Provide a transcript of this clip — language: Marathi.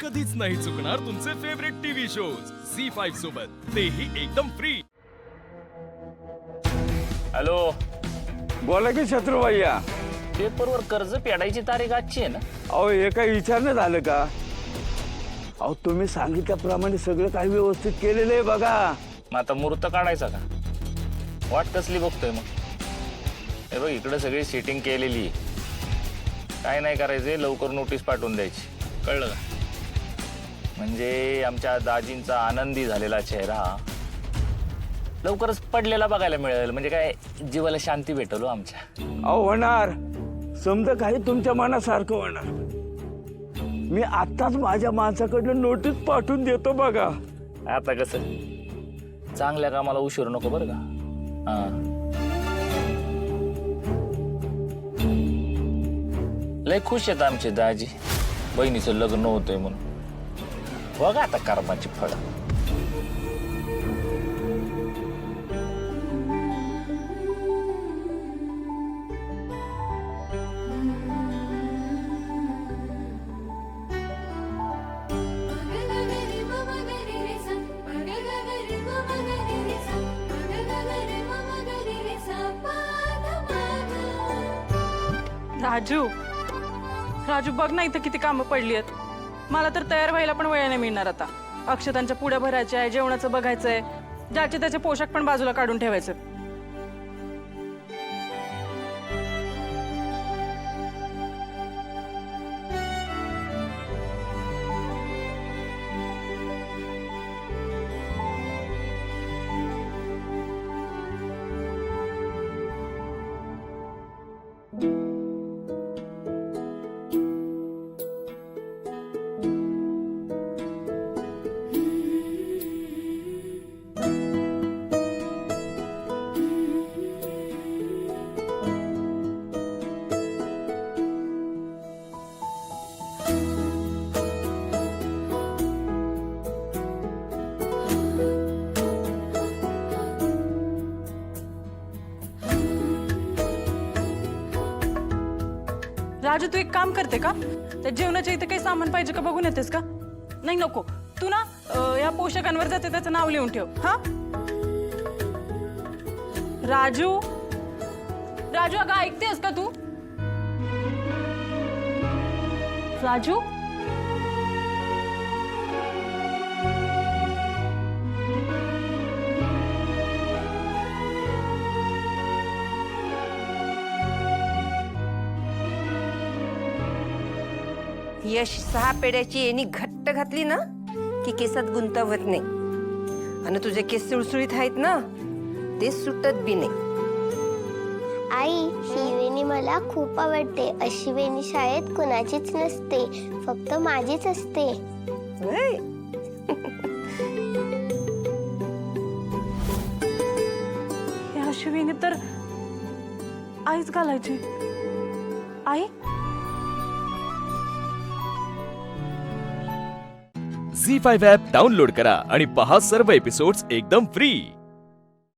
कधीच नाही चुकणार तुमचे फेवरेट टीव्ही शोज झी5 सोबत, तेही एकदम फ्री। हॅलो, बोला की शत्रू भैया। पेपरवर कर्ज फेडायची तारीख आजची आहे ना? अहो हे काही विचारणं झालं का? अहो तुम्ही सांगितल्याप्रमाणे सगळं काही व्यवस्थित केलेलं आहे बघा। मग आता मुहूर्त काढायचा का? वाट कसली बघतोय मग? हे बघ, इकडे सगळी सेटिंग केलेली आहे। काय नाही करायचंय, लवकर नोटीस पाठवून द्यायची, कळलं का? म्हणजे आमच्या दाजींचा आनंदी झालेला चेहरा लवकरच पडलेला बघायला मिळेल, म्हणजे काय जीवाला शांती भेटलो आमच्या। अहो होणार, समजा काही तुमच्या मनासारखं होणार। मी आत्ताच माझ्या माणसाकडनं नोटीस पाठवून देतो बघा। आता कसं, चांगल्या कामाला उशीर नको बरं का? हा, लय खुश आहेत आमचे दाजी, बहिणीचं लग्न होतंय म्हणून। बघा आता कर्माची फळ। राजू, राजू बघ ना, इथं किती कामं पडली आहेत। मला तर तयार व्हायला पण वेळ नाही मिळणार आता। अक्षतांच्या पुड्या भरायच्या आहे, जेवणाचं बघायचंय, ज्याचे त्याचे पोशाख पण बाजूला काढून ठेवायचे। राजू, तू एक काम करते का? त्या जेवणाच्या इथे काही सामान पाहिजे का बघून येतेस का? नाही नको, तू ना या पोषकांवर जाते त्याचं नाव लिहून ठेव। हा राजू, राजू अगं ऐकतेस का तू? राजू, यश 6 पेड्याची येणी घट्ट घातली ना की केसात गुंतवत नाही, आणि तुझे केस सुळसुळीत आहेत ना, ते सुटत बी नाही। आई, ही वेणी मला खूप आवडते। अशी वेणी शाळेत कुणाचीच नसते, फक्त माझीच असते। होय? हे अश्विनी तर आईच घालायची। आई, झी5 ॲप डाउनलोड करा आणि पहा सर्व एपिसोड्स एकदम फ्री।